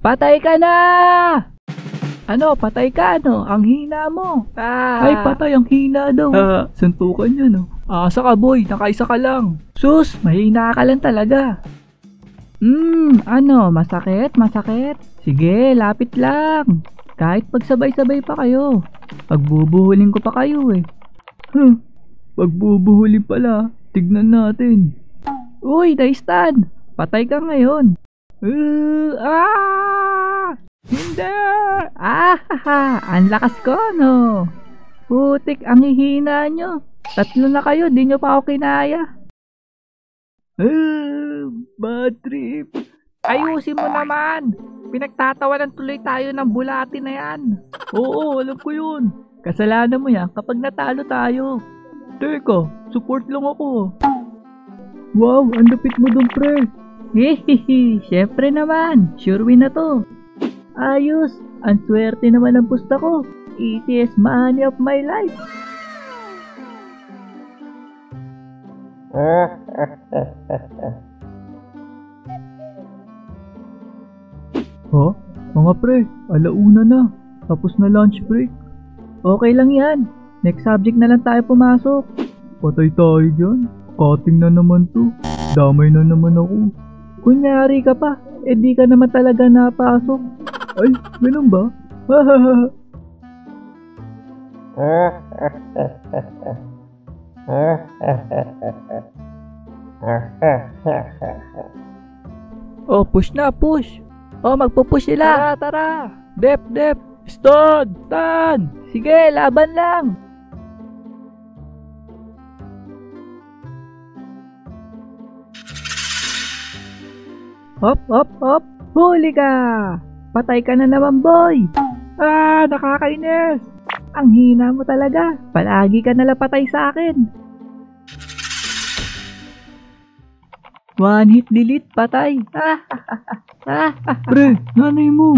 Patay ka na! Ano, patay ka, no? Ang hina mo. Ay, patay, ang hina daw. Suntukan yun, no? Asa ka, boy. Nakaisa ka lang. Sus, mahina ka lang talaga. Ano, masakit? Masakit? Sige, lapit lang. Kahit pagsabay-sabay pa kayo. Pagbubuhulin ko pa kayo, eh. Pagbubuhulin pala. Tignan natin. Uy, na-stun. Patay ka ngayon. Hindi! Ang lakas ko, no? Putik, ang hihina nyo. 3 na kayo, di nyo pa ako kinaya. Bad trip. Ayusin mo naman. Pinagtatawanan tuloy tayo ng bulati na yan. Oo, alam ko yun. Kasalanan mo yan kapag natalo tayo. Teka, support lang ako. Wow, ang lupit mo dun, pre. Hehehe, syempre naman. Sure win na to. Ayos, ang swerte naman ang pusta ko. Easiest money of my life. Mga pre, alauna na. Tapos na lunch break. Okay lang yan. Next subject na lang tayo pumasok. Patay tayo dyan. Cutting na naman to. Damay na naman ako. Kunyari ka pa, di ka naman talaga napasok. Ay, ganun ba? Oh, push na, push. Oh, magpupush sila. Tara. Dep. Stun. Sige, laban lang. Hop. Huli ka. Patay ka na naman, boy. Nakakainis. Ang hina mo talaga. Palagi ka nalang patay sa akin. One hit delete, patay. Pre, nanay mo.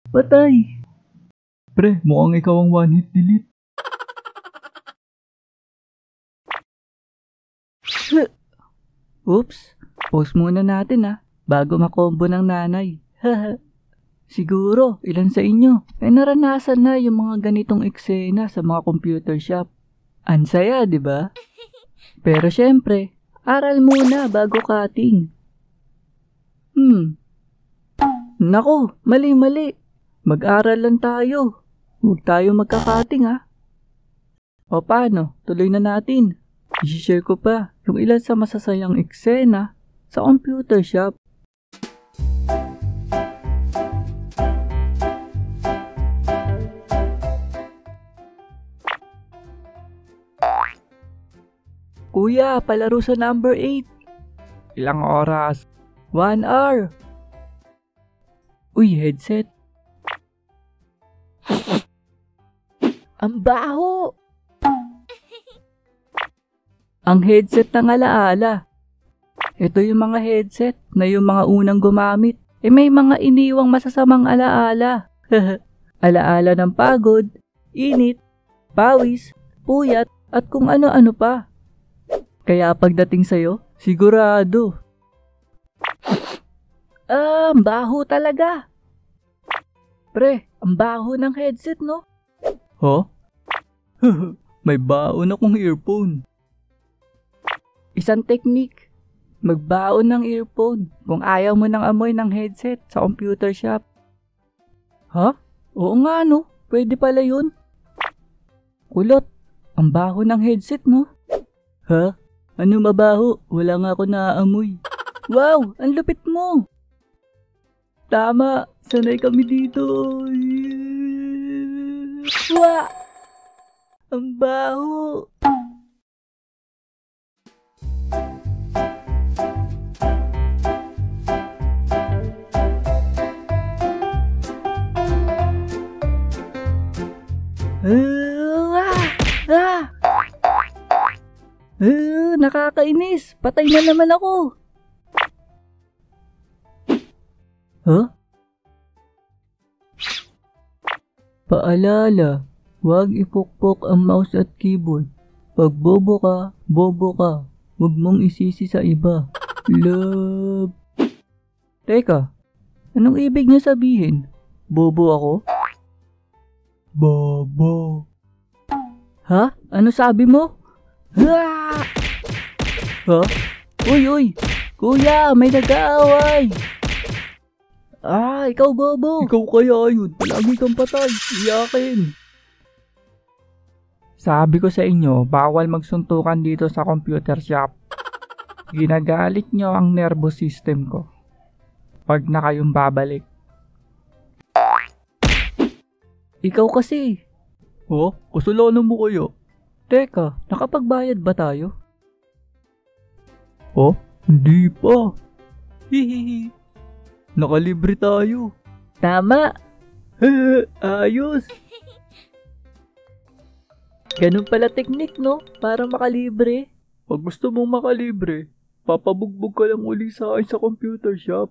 Patay. Pre, mukhang ikaw ang one hit delete. Oops, pause muna natin bago makombo ng nanay. Siguro, ilan sa inyo ay naranasan na yung mga ganitong eksena sa mga computer shop. Ang saya, di ba? Pero syempre, aral muna bago cutting. Nako, mali. Mag-aral lang tayo. Huwag tayo magka-cutting O paano, tuloy na natin. I-share ko pa yung ilan sa masasayang eksena sa computer shop. Kuya, palaro sa number 8. Ilang oras? 1 hour. Uy, headset. Ang baho! Ang headset ng alaala. Ito yung mga headset na yung mga unang gumamit. May mga iniwang masasamang alaala. Alaala ng pagod, init, pawis, puyat, at kung ano-ano pa. Kaya pagdating sa'yo, sigurado. Ang baho talaga. Pre, ang baho ng headset, no? May baon akong earphone. Isang technique, magbaon ng earphone kung ayaw mo ng amoy ng headset sa computer shop. Oo nga, no? Pwede pala yun. Kulot, ang baho ng headset, no? Ano mabaho? Wala nga ako naaamoy. Wow, ang lupit mo! Tama, sanay kami dito. Wow! Ang baho! Nakakainis. Patay na naman ako. Paalala, huwag ipukpok ang mouse at keyboard. Pag bobo ka, bobo ka. Huwag mong isisi sa iba. Love. Teka, anong ibig niya sabihin? Bobo ako? Bobo. Ha? Ano sabi mo? Ha? Ha? Uy! Kuya, may nag-aaway! Ikaw bobo! Ikaw kaya yun. Palagi kang patay. Iyakin. Sabi ko sa inyo, bawal magsuntukan dito sa computer shop. Ginagalit nyo ang nervous system ko. Pag na kayong babalik. Ikaw kasi. Oh, kasalanan mo kayo. Teka, nakapagbayad ba tayo? Oh, hindi pa. Hihihi. Nakalibre tayo. Tama. Ayos. Ganun pala teknik, no? Para makalibre. Pag gusto mong makalibre, papabugbog ka lang uli sa akin sa computer shop.